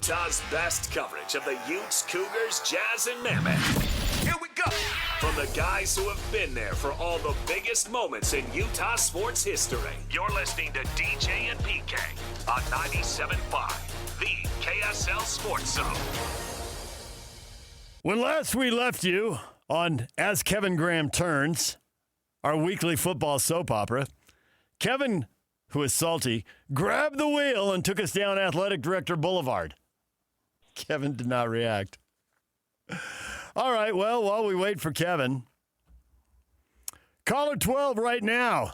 Utah's best coverage of the Utes, Cougars, Jazz, and Mammoth. Here we go. From the guys who have been there for all the biggest moments in Utah sports history. You're listening to DJ and PK on 97.5, the KSL Sports Zone. When last we left you on As Kevin Graham Turns, our weekly football soap opera, Kevin, who is salty, grabbed the wheel and took us down Athletic Director Boulevard. Kevin did not react. All right, well, while we wait for Kevin, caller 12 right now,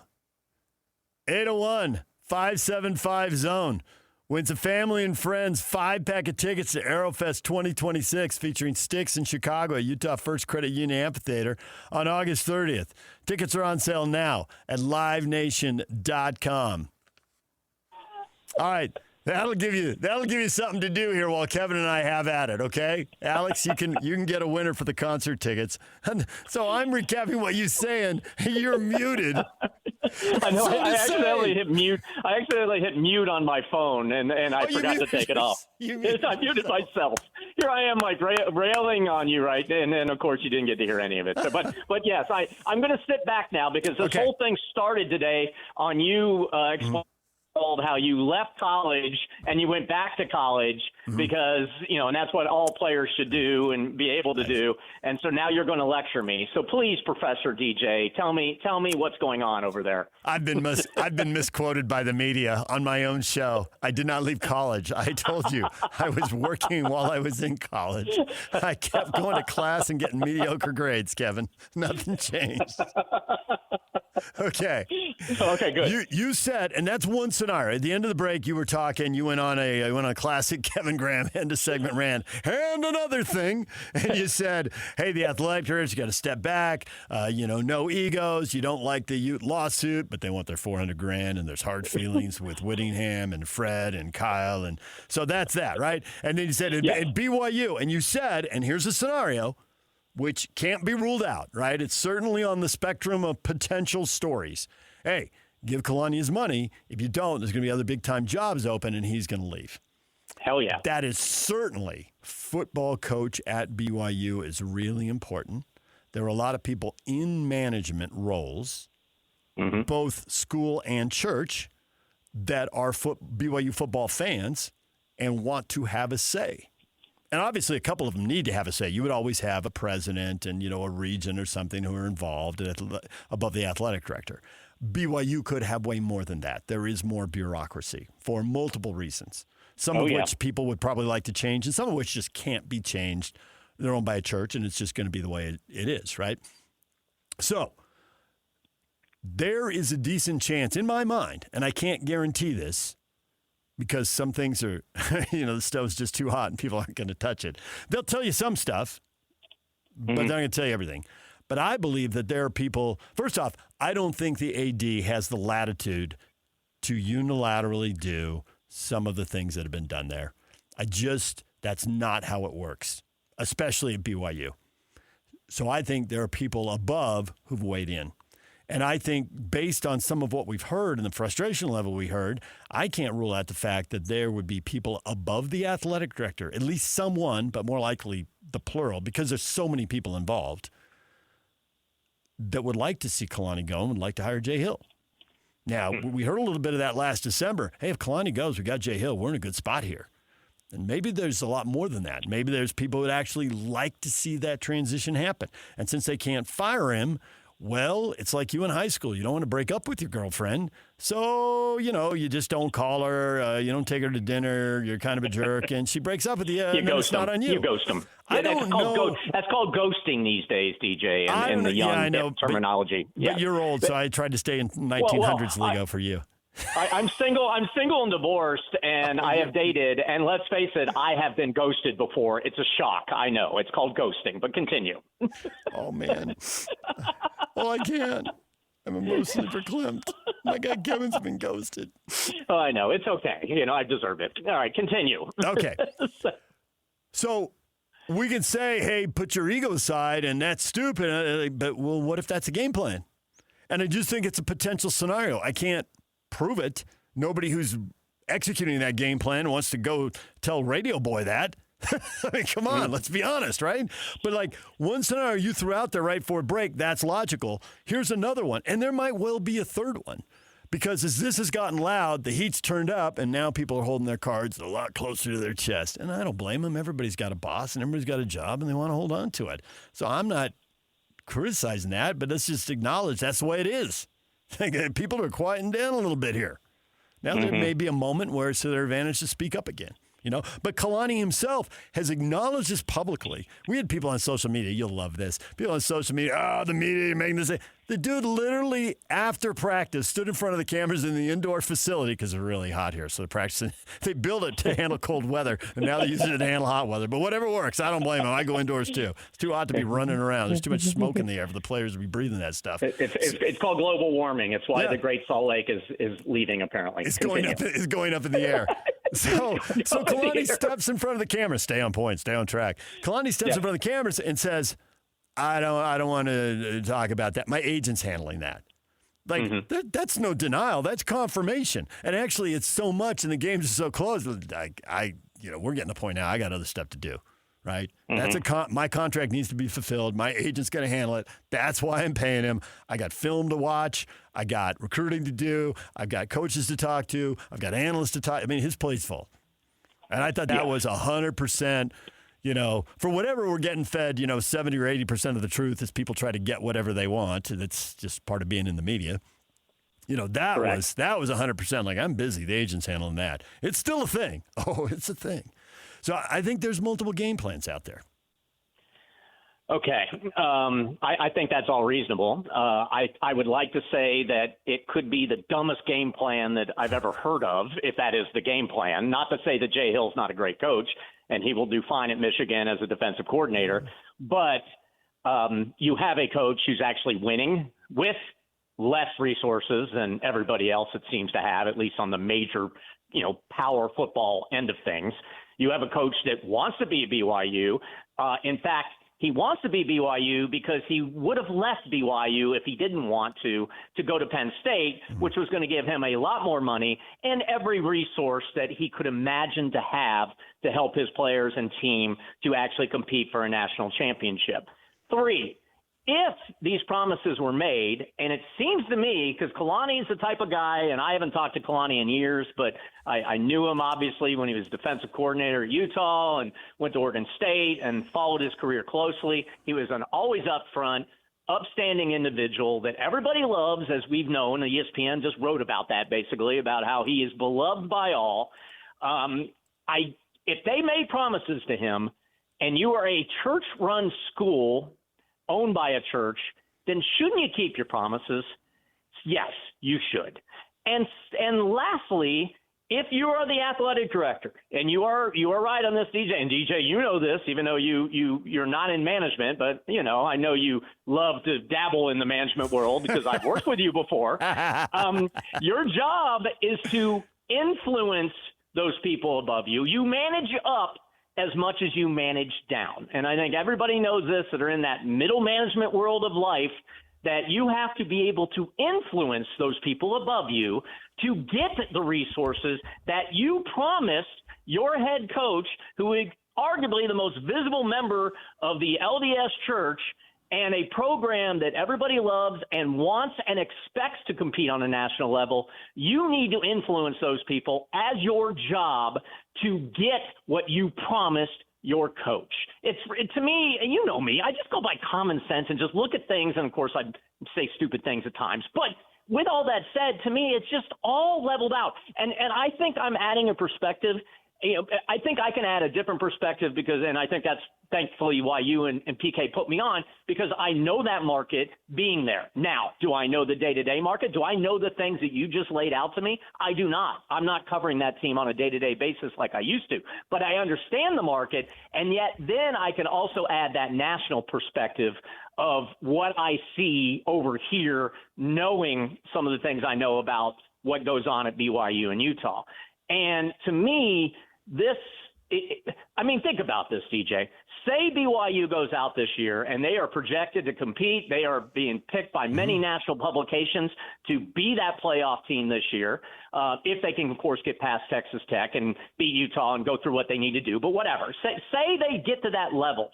801-575-ZONE. Wins a family and friends 5-pack of tickets to Aerofest 2026 featuring Styx in Chicago at Utah First Credit Union Amphitheater on August 30th. Tickets are on sale now at livenation.com. All right, that'll give you something to do here while Kevin and I have at it, okay? Alex, you can get a winner for the concert tickets. And so I'm recapping what you're saying. You're muted. I know. I accidentally hit mute. I accidentally hit mute on my phone, and I forgot to take it off. I muted myself. Here I am, like railing on you, right? And then, of course, you didn't get to hear any of it. So, but yes, I'm going to sit back now because this whole thing started today on you explaining how you left college and you went back to college because, and that's what all players should do and be able to do. And so now you're going to lecture me. So please, Professor DJ, tell me what's going on over there. I've been misquoted by the media on my own show. I did not leave college. I told you I was working while I was in college. I kept going to class and getting mediocre grades, Kevin. Nothing changed. Okay. Okay, good. You said, and that's one scenario. At the end of the break, you were talking. You went on a classic Kevin Graham end of segment rant. And another thing, and you said, "Hey, the athletic directors, you got to step back. No egos. You don't like the Ute lawsuit, but they want their $400,000, and there's hard feelings with Whittingham and Fred and Kyle, and so that's that, right?" And then you said, "And BYU," and you said, and here's a scenario, which can't be ruled out, right? It's certainly on the spectrum of potential stories. Hey, give Kalani his money. If you don't, there's going to be other big-time jobs open, and he's going to leave. Hell yeah. That is certainly football coach at BYU is really important. There are a lot of people in management roles, both school and church, that are BYU football fans and want to have a say. And obviously, a couple of them need to have a say. You would always have a president and, a region or something who are involved above the athletic director. BYU could have way more than that. There is more bureaucracy for multiple reasons, some of which people would probably like to change and some of which just can't be changed. They're owned by a church, and it's just going to be the way it is, right? So there is a decent chance in my mind, and I can't guarantee this, because some things are, the stove's just too hot and people aren't going to touch it. They'll tell you some stuff, but they're not going to tell you everything. But I believe that there are people, first off, I don't think the AD has the latitude to unilaterally do some of the things that have been done there. That's not how it works, especially at BYU. So I think there are people above who've weighed in. And I think based on some of what we've heard and the frustration level we heard, I can't rule out the fact that there would be people above the athletic director, at least someone, but more likely the plural, because there's so many people involved, that would like to see Kalani go and would like to hire Jay Hill. Now, we heard a little bit of that last December. Hey, if Kalani goes, we got Jay Hill. We're in a good spot here. And maybe there's a lot more than that. Maybe there's people that actually like to see that transition happen. And since they can't fire him, well, it's like you in high school. You don't want to break up with your girlfriend. So, you just don't call her. You don't take her to dinner. You're kind of a jerk. And she breaks up with you. You ghost it's not them. on you. You ghost them. I don't know. That's called ghosting these days, DJ, in the young terminology. But you're old, so I tried to stay in 1900s lingo for you. I'm single and divorced, and I have dated, and let's face it, I have been ghosted before. It's a shock. I know. It's called ghosting, but continue. Oh, man. Oh, I can't. I'm emotionally verklempt. My guy Kevin's been ghosted. Oh, I know. It's okay. I deserve it. All right, continue. Okay. So we can say, hey, put your ego aside, and that's stupid. But, well, what if that's a game plan? And I just think it's a potential scenario. I can't prove it. Nobody who's executing that game plan and wants to go tell Radio Boy that. I mean, come on, let's be honest, right? But like one scenario you threw out there right for a break, that's logical. Here's another one, and there might well be a third one. Because as this has gotten loud, the heat's turned up, and now people are holding their cards a lot closer to their chest. And I don't blame them. Everybody's got a boss, and everybody's got a job, and they want to hold on to it. So I'm not criticizing that, but let's just acknowledge that's the way it is. People are quieting down a little bit here. Now there may be a moment where it's to their advantage to speak up again. But Kalani himself has acknowledged this publicly. We had people on social media. You'll love this. People on social media, the media making this. The dude literally, after practice, stood in front of the cameras in the indoor facility because it's really hot here. So they're practicing. They built it to handle cold weather, and now they're using it to handle hot weather. But whatever works, I don't blame them. I go indoors, too. It's too hot to be running around. There's too much smoke in the air for the players to be breathing that stuff. It's called global warming. It's why the Great Salt Lake is leaving, apparently. It's going up in the air. So Kalani steps in front of the camera. Stay on point. Stay on track. Kalani steps in front of the cameras and says, I don't want to talk about that. My agent's handling that. That's no denial. That's confirmation. And actually, it's so much, and the games are so close. We're getting the point now. I got other stuff to do, right? That's my contract needs to be fulfilled. My agent's going to handle it. That's why I'm paying him. I got film to watch. I got recruiting to do. I've got coaches to talk to. I've got analysts to talk. I mean, his plate's full. And I thought that was 100%. For whatever we're getting fed, 70 or 80% of the truth as people try to get whatever they want. That's just part of being in the media. That was 100%. Like, I'm busy. The agent's handling that. It's still a thing. Oh, it's a thing. So I think there's multiple game plans out there. Okay. I think that's all reasonable. I would like to say that it could be the dumbest game plan that I've ever heard of, if that is the game plan. Not to say that Jay Hill's not a great coach, and he will do fine at Michigan as a defensive coordinator. But you have a coach who's actually winning with less resources than everybody else it seems to have, at least on the major, power football end of things. You have a coach that wants to be at BYU. In fact, he wants to be BYU because he would have left BYU if he didn't want to go to Penn State, which was going to give him a lot more money and every resource that he could imagine to have to help his players and team to actually compete for a national championship. 3, if these promises were made, and it seems to me, because Kalani's the type of guy, and I haven't talked to Kalani in years, but I knew him obviously when he was defensive coordinator at Utah and went to Oregon State and followed his career closely. He was an always upfront, upstanding individual that everybody loves, as we've known. ESPN just wrote about that, basically, about how he is beloved by all. If they made promises to him, and you are a church-run school owned by a church, then shouldn't you keep your promises? Yes, you should. And lastly, if you are the athletic director, and you are right on this, DJ, and DJ, you know this, even though you're not in management, but I know you love to dabble in the management world because I've worked with you before. Your job is to influence those people above you. You manage up as much as you manage down. And I think everybody knows this that are in that middle management world of life, that you have to be able to influence those people above you to get the resources that you promised your head coach, who is arguably the most visible member of the LDS Church and a program that everybody loves and wants and expects to compete on a national level. You need to influence those people as your job to get what you promised your coach. To me, and you know me, I just go by common sense and just look at things. And of course, I say stupid things at times, but with all that said, to me, it's just all leveled out. And I think I'm adding a perspective. I think I can add a different perspective and I think that's thankfully why you and PK put me on, because I know that market being there. Now, do I know the day-to-day market? Do I know the things that you just laid out to me? I do not. I'm not covering that team on a day-to-day basis like I used to, but I understand the market. And yet then I can also add that national perspective of what I see over here, knowing some of the things I know about what goes on at BYU and Utah. And to me, this think about this, DJ. Say BYU goes out this year and they are projected to compete. They are being picked by many national publications to be that playoff team this year, if they can, of course, get past Texas Tech and beat Utah and go through what they need to do. But whatever. Say they get to that level.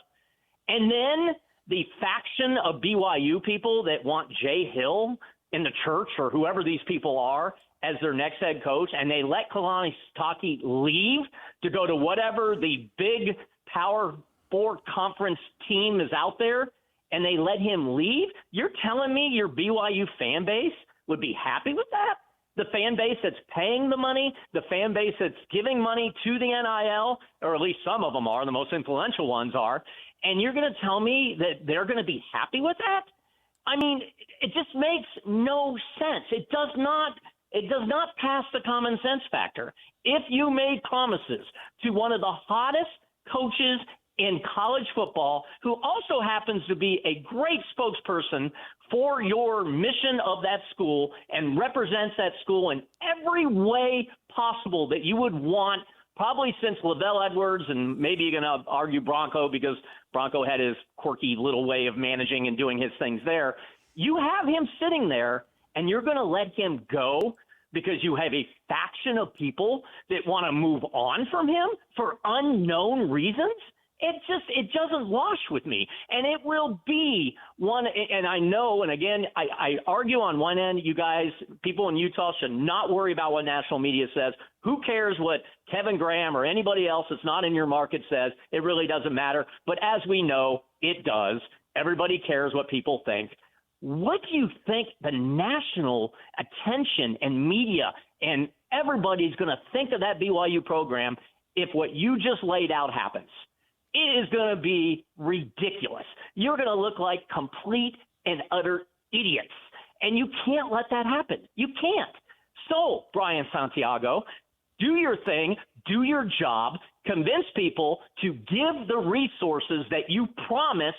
And then the faction of BYU people that want Jay Hill in the church or whoever these people are as their next head coach, and they let Kalani Sitake leave to go to whatever the big Power 4 conference team is out there, and they let him leave, you're telling me your BYU fan base would be happy with that? The fan base that's paying the money, the fan base that's giving money to the NIL, or at least some of them are, the most influential ones are, and you're going to tell me that they're going to be happy with that? I mean, it just makes no sense. It does not pass the common sense factor. If you made promises to one of the hottest coaches in college football, who also happens to be a great spokesperson for your mission of that school and represents that school in every way possible that you would want, probably since Lavelle Edwards, and maybe you're going to argue Bronco because Bronco had his quirky little way of managing and doing his things there. You have him sitting there, and you're going to let him go because you have a faction of people that want to move on from him for unknown reasons? It doesn't wash with me. And it will be one, and I know, and again, I argue on one end, you guys, people in Utah should not worry about what national media says. Who cares what Kevin Graham or anybody else that's not in your market says? It really doesn't matter. But as we know, it does. Everybody cares what people think. What do you think the national attention and media and everybody's going to think of that BYU program if what you just laid out happens? It is going to be ridiculous. You're going to look like complete and utter idiots. And you can't let that happen. You can't. So, Brian Santiago, do your thing, do your job, convince people to give the resources that you promised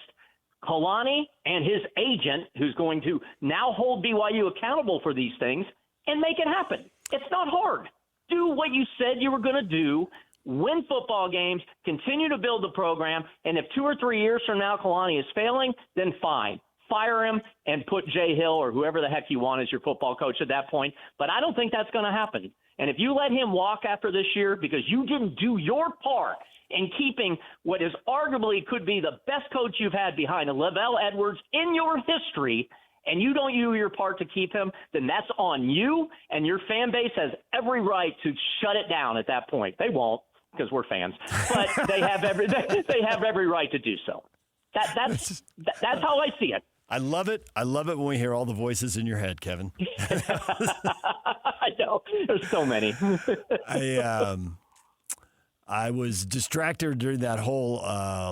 Kalani and his agent, who's going to now hold BYU accountable for these things, and make it happen. It's not hard. Do what you said you were going to do. Win football games, continue to build the program, and if 2 or 3 years from now Kalani is failing, then fine. Fire him and put Jay Hill or whoever the heck you want as your football coach at that point. But I don't think that's going to happen. And if you let him walk after this year because you didn't do your part in keeping what is arguably could be the best coach you've had behind Lavelle Edwards in your history, and you don't do your part to keep him, then that's on you, and your fan base has every right to shut it down at that point. They won't, because we're fans, but they have every right to do so. That's how I see it. I love it. I love it when we hear all the voices in your head, Kevin. I know. There's so many. I was distracted during that whole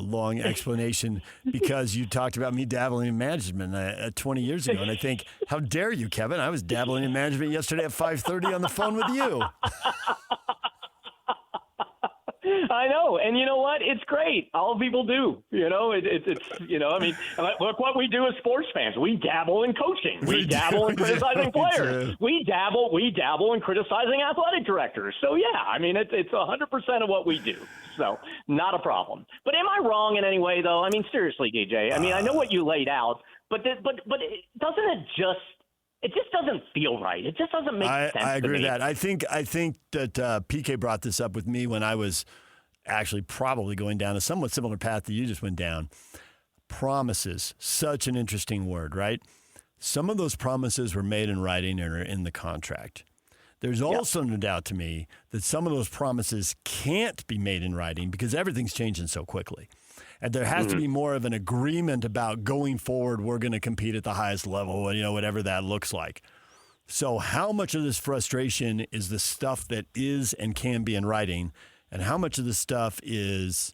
long explanation because you talked about me dabbling in management 20 years ago. And I think, how dare you, Kevin? I was dabbling in management yesterday at 5:30 on the phone with you. I know. And you know what? It's great. All people do. You know, it's I mean, look what we do as sports fans. We dabble in coaching. We dabble in criticizing players. We dabble in criticizing athletic directors. So, yeah, I mean, it's 100% of what we do. So not a problem. But am I wrong in any way, though? I mean, seriously, DJ. I mean, I know what you laid out, but doesn't it just doesn't feel right. It just doesn't make sense. I agree with that. I think that PK brought this up with me when I was actually probably going down a somewhat similar path that you just went down. Promises, such an interesting word, right? Some of those promises were made in writing and are in the contract. There's also no doubt to me that some of those promises can't be made in writing because everything's changing so quickly. And there has to be more of an agreement about going forward, we're going to compete at the highest level, whatever that looks like. So how much of this frustration is the stuff that is and can be in writing, and how much of the stuff is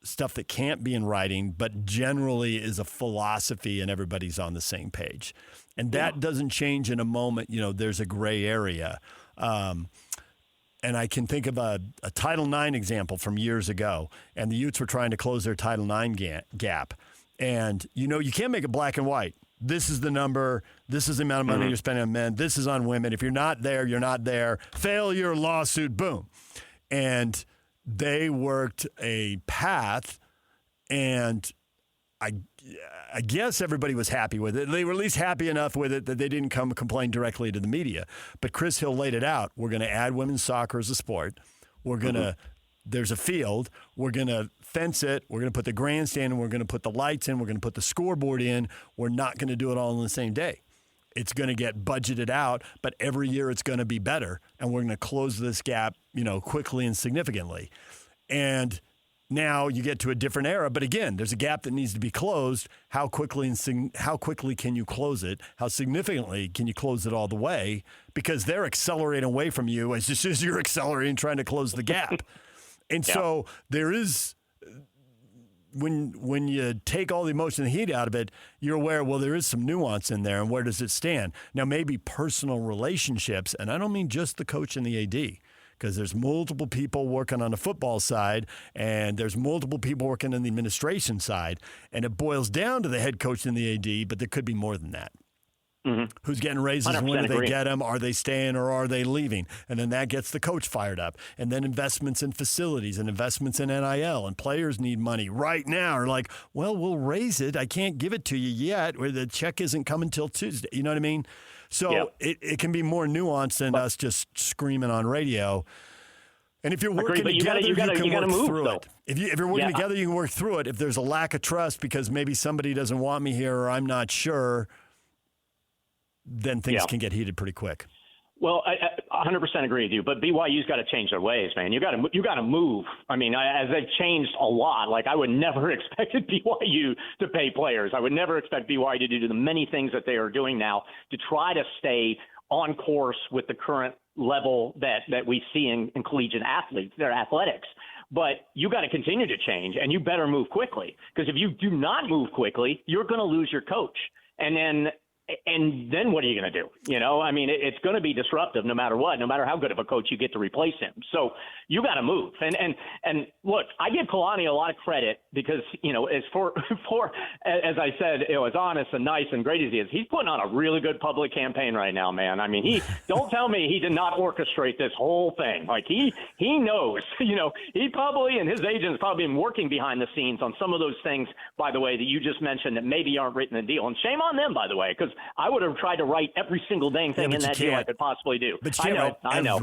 stuff that can't be in writing, but generally is a philosophy and everybody's on the same page? And that doesn't change in a moment. There's a gray area. And I can think of a Title IX example from years ago, and the Utes were trying to close their Title IX gap. And, you can't make it black and white. This is the number. This is the amount of money you're spending on men. This is on women. If you're not there, you're not there. Failure, lawsuit, boom. And they worked a path, and I guess everybody was happy with it. They were at least happy enough with it that they didn't come complain directly to the media. But Chris Hill laid it out. We're going to add women's soccer as a sport. We're going to there's a field. We're going to fence it. We're going to put the grandstand, and we're going to put the lights in. We're going to put the scoreboard in. We're not going to do it all on the same day. It's going to get budgeted out, but every year it's going to be better, and we're going to close this gap, quickly and significantly. And now you get to a different era, but again, there's a gap that needs to be closed. How quickly can you close it? How significantly can you close it all the way? Because they're accelerating away from you as just as you're accelerating, trying to close the gap. And so there is, when you take all the emotion and heat out of it, you're aware, well, there is some nuance in there, and where does it stand? Now, maybe personal relationships, and I don't mean just the coach and the AD, because there's multiple people working on the football side, and there's multiple people working on the administration side, and it boils down to the head coach and the AD, but there could be more than that. Mm-hmm. Who's getting raises? When do they get them? Are they staying or are they leaving? And then that gets the coach fired up. And then investments in facilities and investments in NIL, and players need money right now. Are like, well, we'll raise it. I can't give it to you yet, or the check isn't coming till Tuesday. You know what I mean? So it can be more nuanced than us just screaming on radio. And if you're working together, you can work through it. If you're working together, you can work through it. If there's a lack of trust because maybe somebody doesn't want me here or I'm not sure, then things can get heated pretty quick. Well, I 100% agree with you, but BYU's got to change their ways, man. You got to move. I mean, as they've changed a lot. Like, I would never expected BYU to pay players. I would never expect BYU to do the many things that they are doing now to try to stay on course with the current level that we see in collegiate athletes, their athletics. But you got to continue to change, and you better move quickly, because if you do not move quickly, you're going to lose your coach. And then what are you going to do? I mean, it's going to be disruptive no matter what, no matter how good of a coach you get to replace him. So you got to move. And look, I give Kalani a lot of credit because, as as I said, as honest and nice and great as he is, he's putting on a really good public campaign right now, man. I mean, don't tell me he did not orchestrate this whole thing. Like he knows, he probably, and his agents probably been working behind the scenes on some of those things, by the way, that you just mentioned that maybe aren't written in the deal. And shame on them, by the way, because I would have tried to write every single dang thing in that deal I could possibly do. But I know.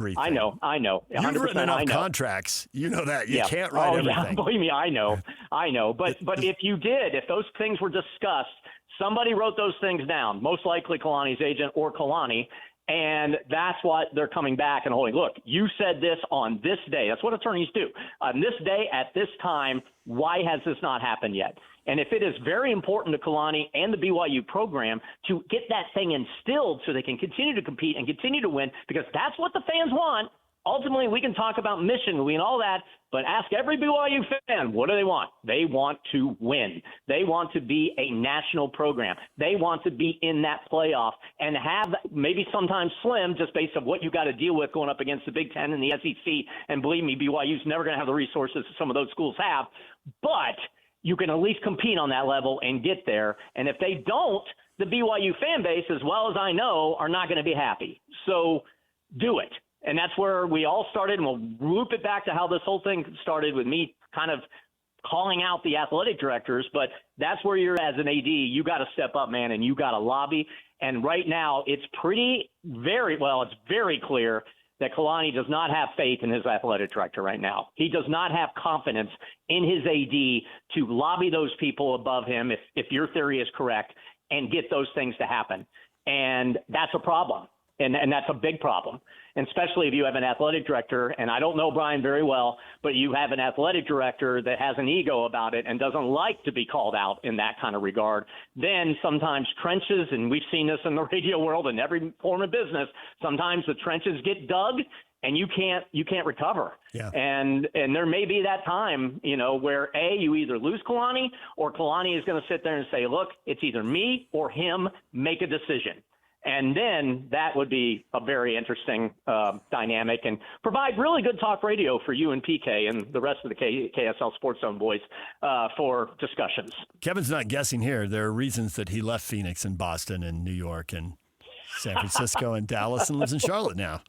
You've written enough contracts. You know that. You can't write everything. Yeah, believe me, I know. But if those things were discussed, somebody wrote those things down, most likely Kalani's agent or Kalani, and that's what they're coming back and holding. Look, you said this on this day. That's what attorneys do. On this day, at this time, why has this not happened yet? And if it is very important to Kalani and the BYU program to get that thing instilled so they can continue to compete and continue to win, because that's what the fans want. Ultimately, we can talk about mission and all that, but ask every BYU fan, what do they want? They want to win. They want to be a national program. They want to be in that playoff and have maybe sometimes slim just based on what you got to deal with going up against the Big Ten and the SEC. And believe me, BYU's never going to have the resources some of those schools have, but you can at least compete on that level and get there. And if they don't, the BYU fan base, as well as I know, are not going to be happy. So do it. And that's where we all started, and we'll loop it back to how this whole thing started with me kind of calling out the athletic directors. But that's where you're as an AD. You got to step up, man, and you got to lobby. And right now it's very clear that Kalani does not have faith in his athletic director right now. He does not have confidence in his AD to lobby those people above him, if your theory is correct, and get those things to happen. And that's a problem. And that's a big problem, and especially if you have an athletic director, and I don't know Brian very well, but you have an athletic director that has an ego about it and doesn't like to be called out in that kind of regard. Then sometimes trenches, and we've seen this in the radio world and every form of business, sometimes the trenches get dug and you can't recover. Yeah. And there may be that time, where you either lose Kalani or Kalani is going to sit there and say, look, it's either me or him, make a decision. And then that would be a very interesting dynamic and provide really good talk radio for you and PK and the rest of the KSL Sports Zone boys for discussions. Kevin's not guessing here. There are reasons that he left Phoenix and Boston and New York and San Francisco and Dallas, and lives in Charlotte now.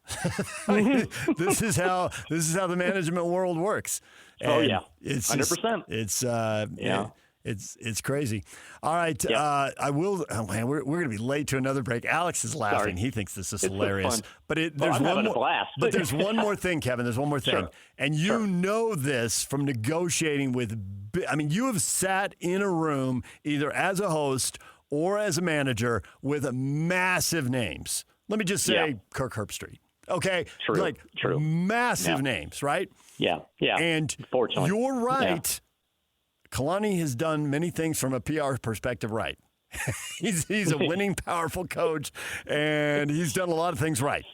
This is how the management world works. And it's 100%. It's crazy. All right, I will. Oh man, we're going to be late to another break. Alex is laughing. Sorry. He thinks this is hilarious. But there's one more. But there's one more thing, Kevin. There's one more thing, and you know this from negotiating with. I mean, you have sat in a room either as a host or as a manager with massive names. Let me just say Kirk Herbstreit. Okay, True. Massive names, right? Yeah. And fortunately, you're right. Kalani has done many things from a PR perspective right. He's a winning, powerful coach, and he's done a lot of things right.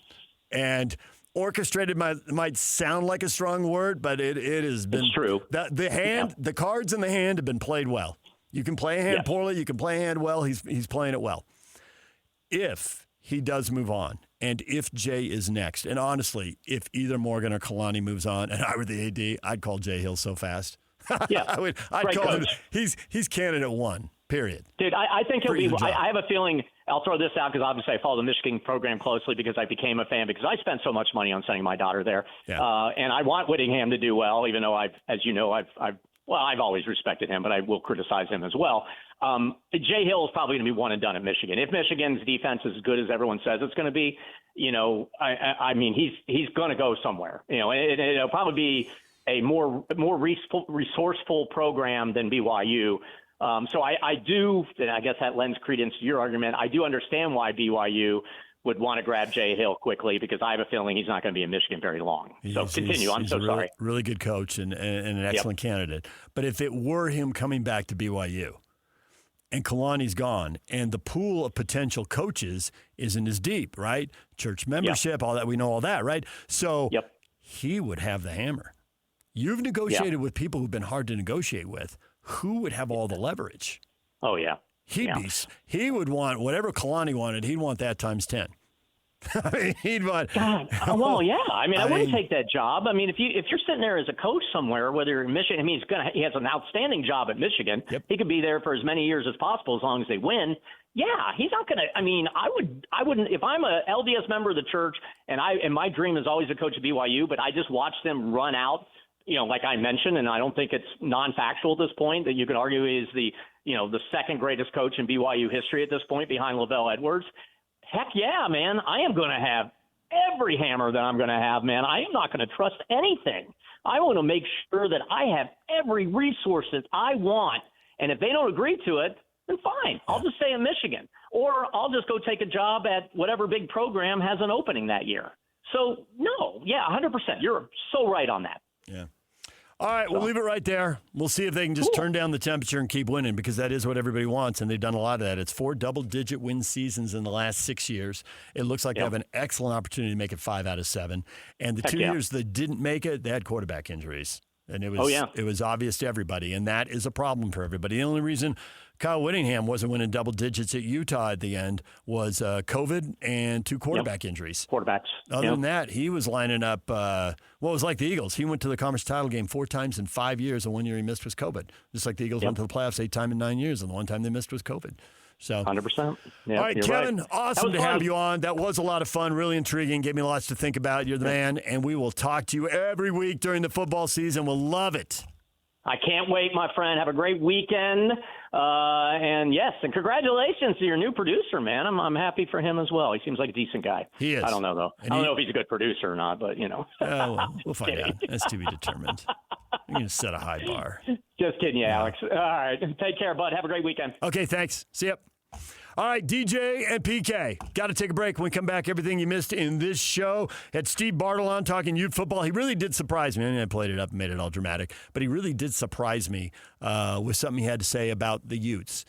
And orchestrated might sound like a strong word, but it has been true. The cards in the hand have been played well. You can play a hand poorly, you can play a hand well. He's playing it well. If he does move on, and if Jay is next, and honestly, if either Morgan or Kalani moves on, and I were the AD, I'd call Jay Hill so fast. I'd call him. He's candidate one. Period. Dude, I think he'll be. I have a feeling. I'll throw this out because obviously I follow the Michigan program closely because I became a fan because I spent so much money on sending my daughter there, and I want Whittingham to do well. Even though I've always respected him, but I will criticize him as well. Jay Hill is probably going to be one and done at Michigan. If Michigan's defense is as good as everyone says it's going to be, I mean, he's going to go somewhere. It'll probably be a more resourceful program than BYU. So I do, and I guess that lends credence to your argument. I do understand why BYU would want to grab Jay Hill quickly because I have a feeling he's not going to be in Michigan very long. So continue. I'm so sorry. Really good coach and an excellent candidate. But if it were him coming back to BYU and Kalani's gone and the pool of potential coaches isn't as deep, right? Church membership, all that, we know all that, right? So he would have the hammer. You've negotiated with people who've been hard to negotiate with. Who would have all the leverage? Oh, yeah. He would want whatever Kalani wanted. He'd want that times 10. I mean, he'd want. God, well, yeah. I mean, I wouldn't take that job. I mean, if you're sitting there as a coach somewhere, whether you're in Michigan, I mean, he has an outstanding job at Michigan. Yep. He could be there for as many years as possible as long as they win. Yeah, he's not going to. I mean, I wouldn't. If I'm a LDS member of the church, and my dream is always to coach at BYU, but I just watch them run out. Like I mentioned, and I don't think it's non-factual at this point, that you could argue is the second greatest coach in BYU history at this point behind Lavelle Edwards. Heck yeah, man. I am going to have every hammer that I'm going to have, man. I am not going to trust anything. I want to make sure that I have every resource that I want. And if they don't agree to it, then fine. I'll just stay in Michigan. Or I'll just go take a job at whatever big program has an opening that year. So, no, 100%. You're so right on that. Yeah. All right, we'll leave it right there. We'll see if they can just turn down the temperature and keep winning because that is what everybody wants, and they've done a lot of that. It's 4 double-digit win seasons in the last 6 years. It looks like they have an excellent opportunity to make it 5 out of 7. And the 2 years that didn't make it, they had quarterback injuries. And it was obvious to everybody, and that is a problem for everybody. The only reason Kyle Whittingham wasn't winning double digits at Utah at the end was COVID and 2 quarterback injuries. Quarterbacks. Other than that, he was lining up it was like the Eagles. He went to the conference title game 4 times in 5 years, and 1 year he missed was COVID. Just like the Eagles went to the playoffs 8 times in 9 years, and the 1 time they missed was COVID. So 100%. Yeah, all right, Kevin, right. Awesome to have you on. That was a lot of fun, really intriguing, gave me lots to think about. You're the man, and we will talk to you every week during the football season. We'll love it. I can't wait, my friend. Have a great weekend. And congratulations to your new producer, man. I'm happy for him as well. He seems like a decent guy. He is. I don't know, though. I don't know if he's a good producer or not, but, we'll find out. That's to be determined. You're going to set a high bar. Just kidding you, Alex. All right. Take care, bud. Have a great weekend. Okay, thanks. See ya. All right, DJ and PK. Got to take a break. When we come back, everything you missed in this show. Had Steve Bartle on talking Ute football. He really did surprise me. I mean, I played it up and made it all dramatic, but he really did surprise me with something he had to say about the Utes.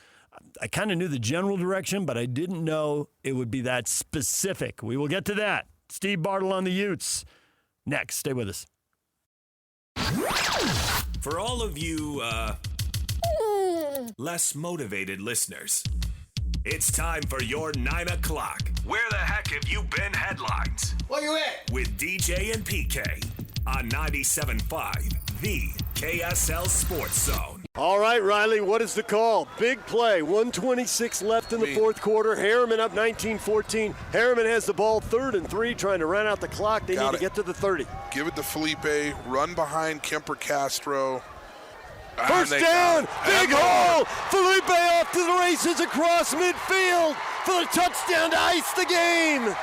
I kind of knew the general direction, but I didn't know it would be that specific. We will get to that. Steve Bartle on the Utes. Next. Stay with us. For all of you less motivated listeners, it's time for your 9 o'clock. Where the heck have you been headlines? Where you at? With DJ and PK on 97.5, the KSL Sports Zone. All right, Riley, what is the call? Big play, 1:26 left in the fourth quarter. Harriman up 19-14. Harriman has the ball, 3rd and 3, trying to run out the clock. They need to get to the 30. Give it to Felipe, run behind Kemper Castro. First down, big hole. Felipe off to the races across midfield for the touchdown to ice the game.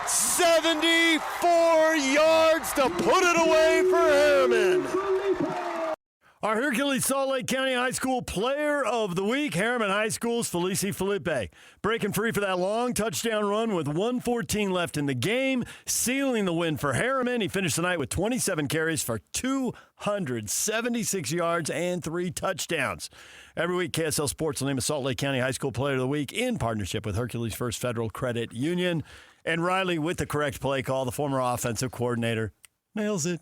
74 yards to put it away for Harriman. Our Hercules Salt Lake County High School Player of the Week, Harriman High School's Felipe. Breaking free for that long touchdown run with 1:14 left in the game, sealing the win for Harriman. He finished the night with 27 carries for 276 yards and 3 touchdowns. Every week, KSL Sports will name a Salt Lake County High School Player of the Week in partnership with Hercules First Federal Credit Union. And Riley, with the correct play call, the former offensive coordinator, nails it.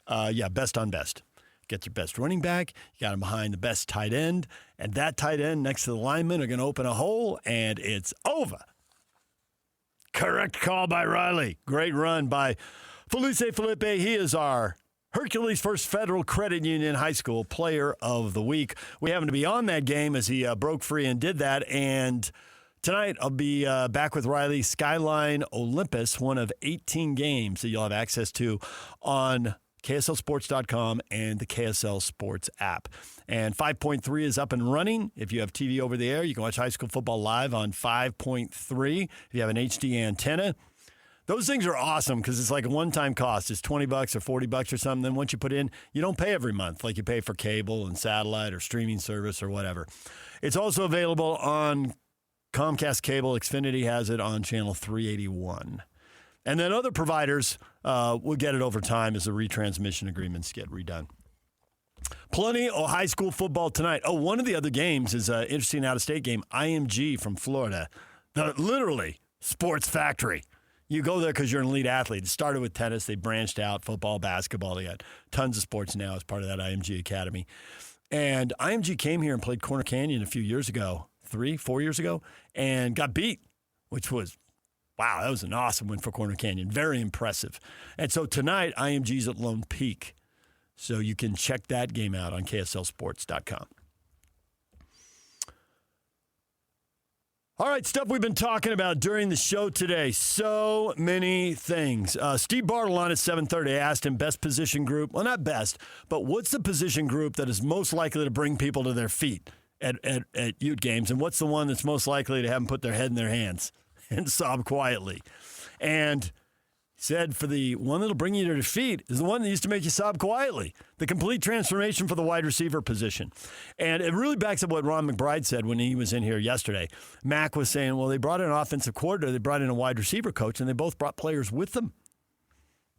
Best on best. Get your best running back. You got him behind the best tight end. And that tight end next to the lineman are going to open a hole, and it's over. Correct call by Riley. Great run by Felipe. He is our Hercules First Federal Credit Union High School Player of the Week. We happen to be on that game as he broke free and did that. And tonight, I'll be back with Riley, Skyline Olympus, one of 18 games that you'll have access to on KSLSports.com and the KSL Sports app. And 5.3 is up and running. If you have TV over the air, you can watch high school football live on 5.3. If you have an HD antenna, those things are awesome because it's like a one-time cost. It's $20 or $40 or something. Then once you put in, you don't pay every month like you pay for cable and satellite or streaming service or whatever. It's also available on Comcast Cable. Xfinity has it on channel 381. And then other providers will get it over time as the retransmission agreements get redone. Plenty of high school football tonight. Oh, one of the other games is an interesting out-of-state game, IMG from Florida. Literally, sports factory. You go there because you're an elite athlete. It started with tennis. They branched out, football, basketball. They got tons of sports now as part of that IMG Academy. And IMG came here and played Corner Canyon a few years ago, 4 years ago, and got beat, which was, wow, that was an awesome win for Corner Canyon. Very impressive. And so tonight, IMG's at Lone Peak. So you can check that game out on KSLSports.com. All right, stuff we've been talking about during the show today. So many things. Steve Bartle on at 7:30 asked him best position group. Well, not best, but what's the position group that is most likely to bring people to their feet at Ute games? And what's the one that's most likely to have them put their head in their hands and sob quietly? And he said for the one that'll bring you to your feet is the one that used to make you sob quietly. The complete transformation for the wide receiver position. And it really backs up what Ron McBride said when he was in here yesterday. Mac was saying, well, they brought in an offensive coordinator, they brought in a wide receiver coach, and they both brought players with them.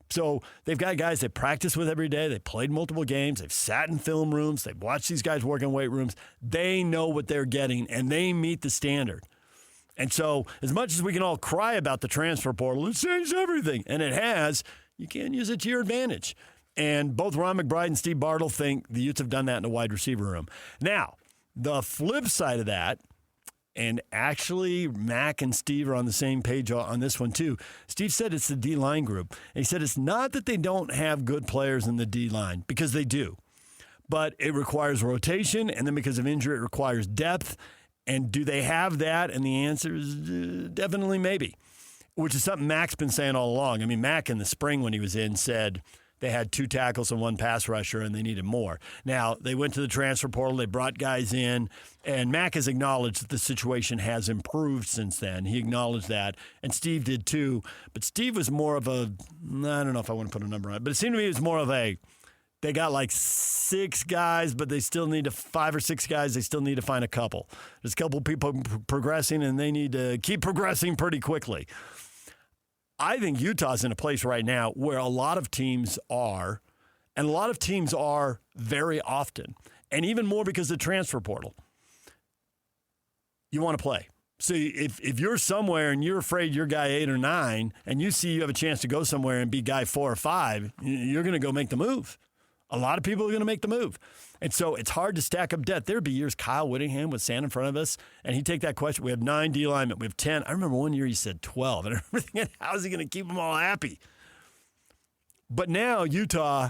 So they've got guys they practice with every day. They played multiple games. They've sat in film rooms. They've watched these guys work in weight rooms. They know what they're getting, and they meet the standard. And so as much as we can all cry about the transfer portal, it's changed everything, and it has, you can use it to your advantage. And both Ron McBride and Steve Bartle think the Utes have done that in the wide receiver room. Now, the flip side of that, and actually Mac and Steve are on the same page on this one too. Steve said it's the D-line group. And he said it's not that they don't have good players in the D-line, because they do. But it requires rotation, and then because of injury, it requires depth. And do they have that? And the answer is definitely maybe, which is something Mac's been saying all along. I mean, Mac in the spring when he was in said they had 2 tackles and 1 pass rusher and they needed more. Now, they went to the transfer portal. They brought guys in. And Mac has acknowledged that the situation has improved since then. He acknowledged that. And Steve did too. But Steve was more of a, I don't know if I want to put a number on it, but it seemed to me it was more of a, they got like 6 guys, but they still need 5 or 6 guys. They still need to find a couple. There's a couple of people progressing, and they need to keep progressing pretty quickly. I think Utah's in a place right now where a lot of teams are, and a lot of teams are very often, and even more because of the transfer portal. You want to play. So if you're somewhere and you're afraid you're guy 8 or 9, and you see you have a chance to go somewhere and be guy 4 or 5, you're going to go make the move. A lot of people are going to make the move. And so it's hard to stack up depth. There'd be years Kyle Whittingham would stand in front of us, and he'd take that question. We have 9 D linemen. We have 10. I remember one year he said 12. And I remember thinking, how is he going to keep them all happy? But now Utah,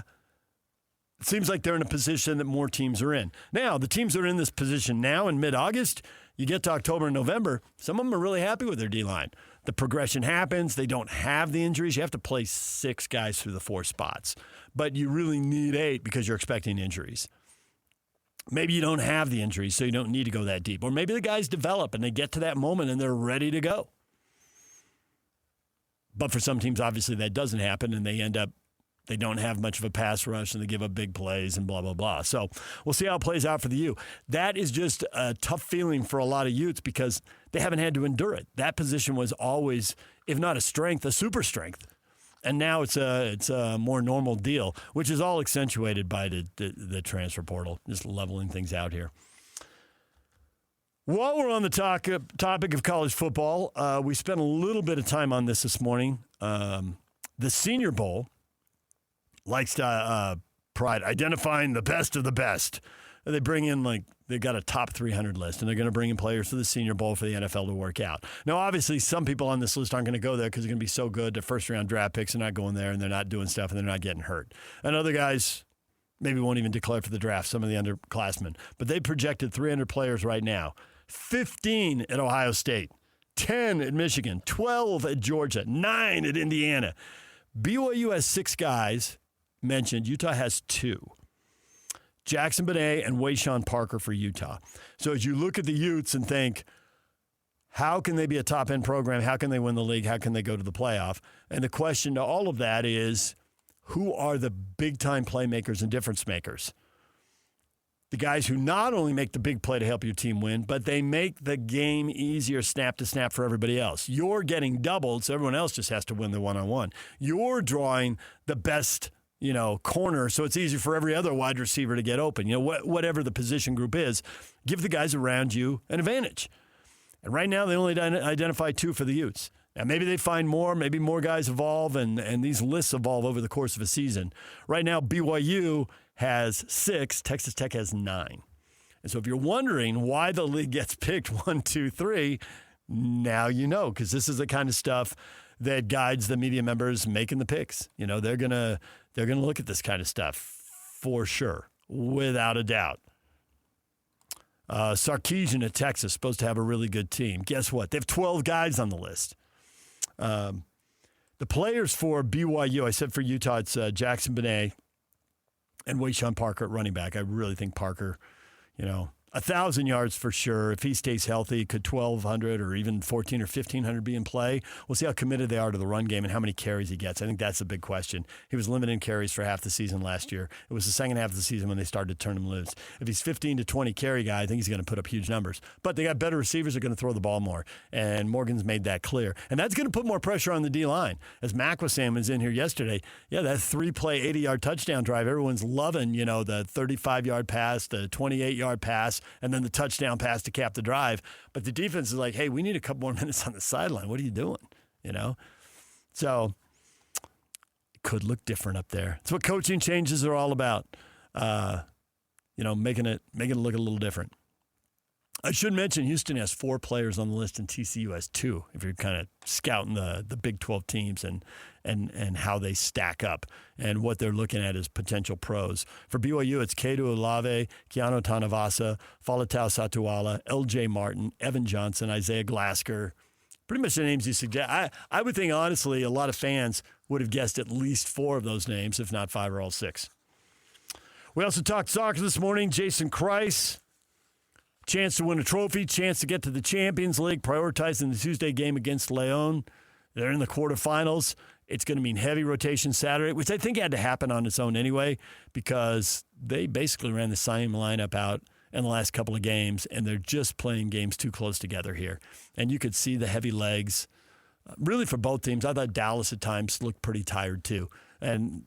It seems like they're in a position that more teams are in. Now, the teams that are in this position now in mid-August, you get to October and November, some of them are really happy with their D-line. The progression happens. They don't have the injuries. You have to play 6 guys through the 4 spots. But you really need 8 because you're expecting injuries. Maybe you don't have the injuries, so you don't need to go that deep. Or maybe the guys develop and they get to that moment and they're ready to go. But for some teams, obviously, that doesn't happen, and they don't have much of a pass rush, and they give up big plays and blah, blah, blah. So we'll see how it plays out for the U. That is just a tough feeling for a lot of Utes because they haven't had to endure it. That position was always, if not a strength, a super strength. And now it's a more normal deal, which is all accentuated by the transfer portal, just leveling things out here. While we're on the topic of college football, we spent a little bit of time on this morning. The Senior Bowl likes to pride identifying the best of the best. They bring in, they got a top 300 list, and they're going to bring in players to the Senior Bowl for the NFL to work out. Now, obviously, some people on this list aren't going to go there because they're going to be so good. They're first-round draft picks. They're not going there, and they're not doing stuff, and they're not getting hurt. And other guys maybe won't even declare for the draft, some of the underclassmen. But they projected 300 players right now. 15 at Ohio State, 10 at Michigan, 12 at Georgia, 9 at Indiana. BYU has 6 guys mentioned. Utah has 2. Jackson Benet and Wayshawn Parker for Utah. So as you look at the Utes and think, how can they be a top-end program? How can they win the league? How can they go to the playoff? And the question to all of that is, who are the big-time playmakers and difference makers? The guys who not only make the big play to help your team win, but they make the game easier snap to snap for everybody else. You're getting doubled, so everyone else just has to win the one-on-one. You're drawing the best, corner, so it's easy for every other wide receiver to get open. Whatever the position group is, give the guys around you an advantage. And right now, they only identify 2 for the Utes. Now, maybe they find more, maybe more guys evolve, and these lists evolve over the course of a season. Right now, BYU has 6, Texas Tech has 9. And so if you're wondering why the league gets picked 1, 2, 3, now you know, because this is the kind of stuff that guides the media members making the picks. They're gonna look at this kind of stuff for sure, without a doubt. Sarkisian at Texas, supposed to have a really good team. Guess what? They have 12 guys on the list. The players for BYU, I said for Utah, it's Jackson Benet and Wayshawn Parker at running back. I really think Parker, 1,000 yards for sure. If he stays healthy, could 1,200 or even 1,400 or 1,500 be in play? We'll see how committed they are to the run game and how many carries he gets. I think that's a big question. He was limited in carries for half the season last year. It was the second half of the season when they started to turn him loose. If he's 15 to 20 carry guy, I think he's going to put up huge numbers. But they got better receivers that are going to throw the ball more, and Morgan's made that clear. And that's going to put more pressure on the D-line. As Mac was saying was in here yesterday, that 3-play, 80-yard touchdown drive, everyone's loving, the 35-yard pass, the 28-yard pass, and then the touchdown pass to cap the drive. But the defense is like, hey, we need a couple more minutes on the sideline. What are you doing? So it could look different up there. It's what coaching changes are all about. Making it look a little different. I should mention Houston has 4 players on the list and TCU has 2, if you're kind of scouting the Big 12 teams and how they stack up and what they're looking at as potential pros. For BYU, it's Kedu Olave, Keanu Tanavasa, Falatau Satuala, L.J. Martin, Evan Johnson, Isaiah Glasker. Pretty much the names you suggest. I would think, honestly, a lot of fans would have guessed at least 4 of those names, if not 5 or all 6. We also talked soccer this morning. Jason Kreis. Chance to win a trophy, chance to get to the Champions League, prioritizing the Tuesday game against Leon. They're in the quarterfinals. It's going to mean heavy rotation Saturday, which I think had to happen on its own anyway, because they basically ran the same lineup out in the last couple of games, and they're just playing games too close together here. And you could see the heavy legs, really for both teams. I thought Dallas at times looked pretty tired too. And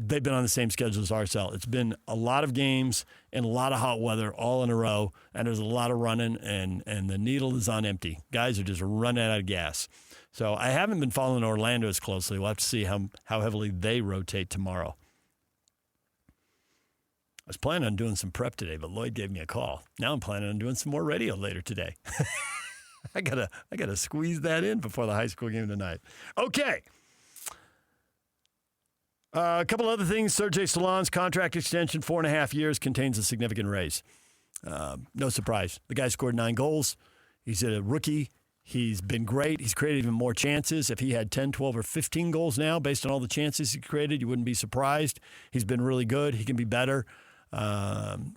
they've been on the same schedule as RSL. It's been a lot of games and a lot of hot weather all in a row, and there's a lot of running, and the needle is on empty. Guys are just running out of gas. So I haven't been following Orlando as closely. We'll have to see how heavily they rotate tomorrow. I was planning on doing some prep today, but Lloyd gave me a call. Now I'm planning on doing some more radio later today. I gotta squeeze that in before the high school game tonight. Okay. A couple other things. Sergey Solon's contract extension, 4.5 years, contains a significant raise. No surprise. The guy scored 9 goals. He's a rookie. He's been great. He's created even more chances. If he had 10, 12, or 15 goals now, based on all the chances he created, you wouldn't be surprised. He's been really good. He can be better.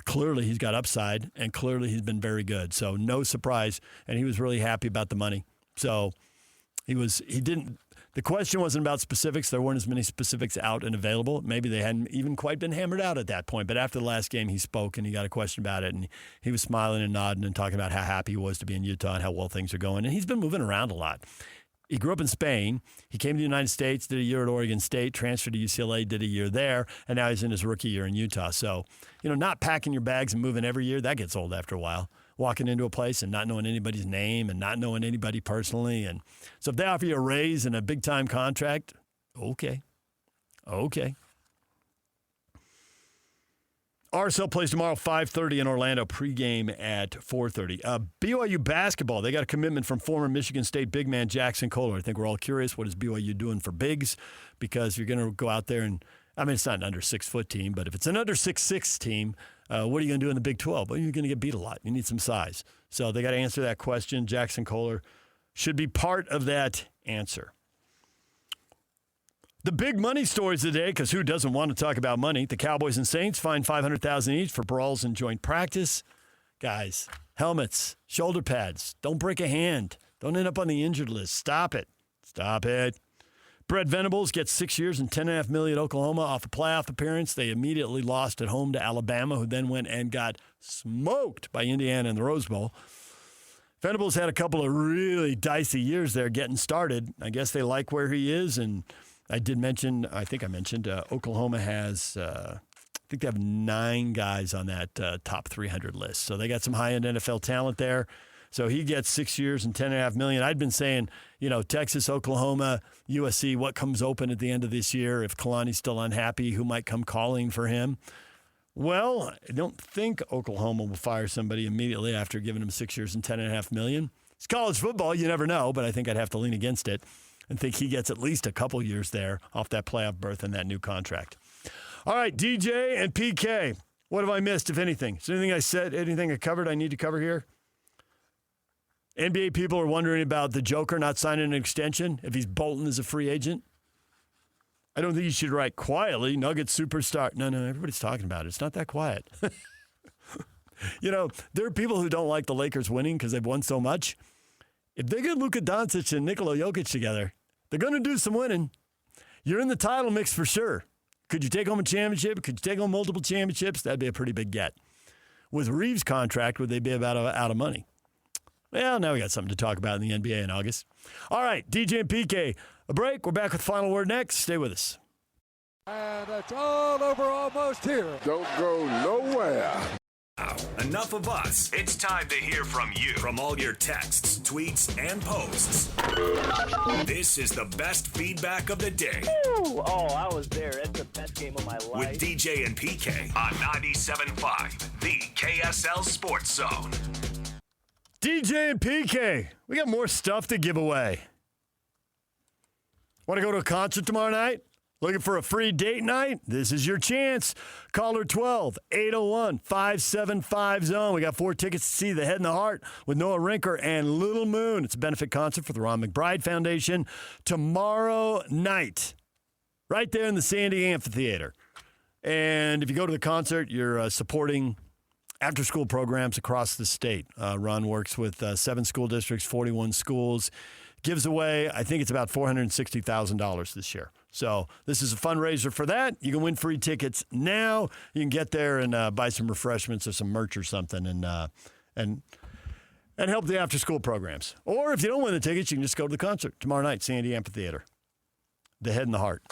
Clearly, he's got upside, and clearly he's been very good. So no surprise, and he was really happy about the money. So he didn't. The question wasn't about specifics. There weren't as many specifics out and available. Maybe they hadn't even quite been hammered out at that point. But after the last game, he spoke, and he got a question about it, and he was smiling and nodding and talking about how happy he was to be in Utah and how well things are going. And he's been moving around a lot. He grew up in Spain. He came to the United States, did a year at Oregon State, transferred to UCLA, did a year there, and now he's in his rookie year in Utah. So, not packing your bags and moving every year, that gets old after a while. Walking into a place and not knowing anybody's name and not knowing anybody personally. And so if they offer you a raise and a big-time contract, okay. RSL plays tomorrow, 5:30 in Orlando, pregame at 4:30. BYU basketball, they got a commitment from former Michigan State big man Jackson Kohler. I think we're all curious, what is BYU doing for bigs? Because you're going to go out there and, it's not an under 6-foot team, but if it's an under 6'6" team, what are you going to do in the Big 12? Well, you're going to get beat a lot. You need some size. So they got to answer that question. Jackson Kohler should be part of that answer. The big money stories today, because who doesn't want to talk about money? The Cowboys and Saints fined $500,000 each for brawls in joint practice. Guys, helmets, shoulder pads. Don't break a hand. Don't end up on the injured list. Stop it. Brett Venables gets 6 years and $10.5 million at Oklahoma off a playoff appearance. They immediately lost at home to Alabama, who then went and got smoked by Indiana in the Rose Bowl. Venables had a couple of really dicey years there getting started. I guess they like where he is, and I mentioned Oklahoma has, I think they have 9 guys on that top 300 list. So they got some high-end NFL talent there. So he gets 6 years and $10.5 million. I'd been saying, Texas, Oklahoma, USC, what comes open at the end of this year? If Kalani's still unhappy, who might come calling for him? Well, I don't think Oklahoma will fire somebody immediately after giving him 6 years and $10.5 million. It's college football. You never know, but I think I'd have to lean against it and think he gets at least a couple years there off that playoff berth and that new contract. All right, DJ and PK. What have I missed, if anything? Is there anything I said, anything I covered I need to cover here? NBA people are wondering about the Joker not signing an extension if he's bolting as a free agent. I don't think you should write quietly, Nuggets superstar. No, everybody's talking about it. It's not that quiet. There are people who don't like the Lakers winning because they've won so much. If they get Luka Doncic and Nikola Jokic together, they're going to do some winning. You're in the title mix for sure. Could you take home a championship? Could you take home multiple championships? That'd be a pretty big get. With Reeves' contract, would they be about out of money? Well, now we got something to talk about in the NBA in August. All right, DJ and PK, a break. We're back with Final Word next. Stay with us. And it's all over almost here. Don't go nowhere. Now, enough of us. It's time to hear from you. From all your texts, tweets, and posts. This is the best feedback of the day. Woo! Oh, I was there. It's the best game of my life. With DJ and PK on 97.5, the KSL Sports Zone. DJ and PK, we got more stuff to give away. Want to go to a concert tomorrow night? Looking for a free date night? This is your chance. Caller 12-801-575-ZONE. We got 4 tickets to see The Head and the Heart with Noah Rinker and Little Moon. It's a benefit concert for the Ron McBride Foundation tomorrow night, right there in the Sandy Amphitheater. And if you go to the concert, you're supporting after-school programs across the state. Ron works with 7 school districts, 41 schools. Gives away, I think it's about $460,000 this year. So this is a fundraiser for that. You can win free tickets now. You can get there and buy some refreshments or some merch or something and help the after-school programs. Or if you don't win the tickets, you can just go to the concert tomorrow night, Sandy Amphitheater. The Head and the Heart.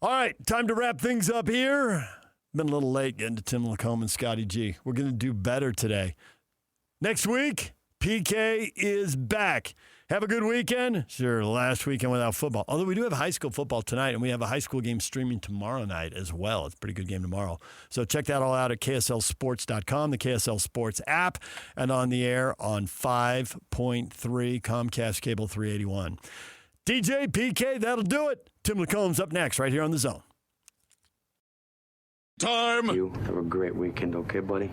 All right, time to wrap things up here. Been a little late getting to Tim Lacombe and Scotty G. We're going to do better today. Next week, PK is back. Have a good weekend. It's your last weekend without football. Although we do have high school football tonight, and we have a high school game streaming tomorrow night as well. It's a pretty good game tomorrow. So check that all out at KSLSports.com, the KSL Sports app, and on the air on 5.3 Comcast Cable 381. DJ, PK, that'll do it. Tim LaComb's up next right here on The Zone. You have a great weekend, okay, buddy?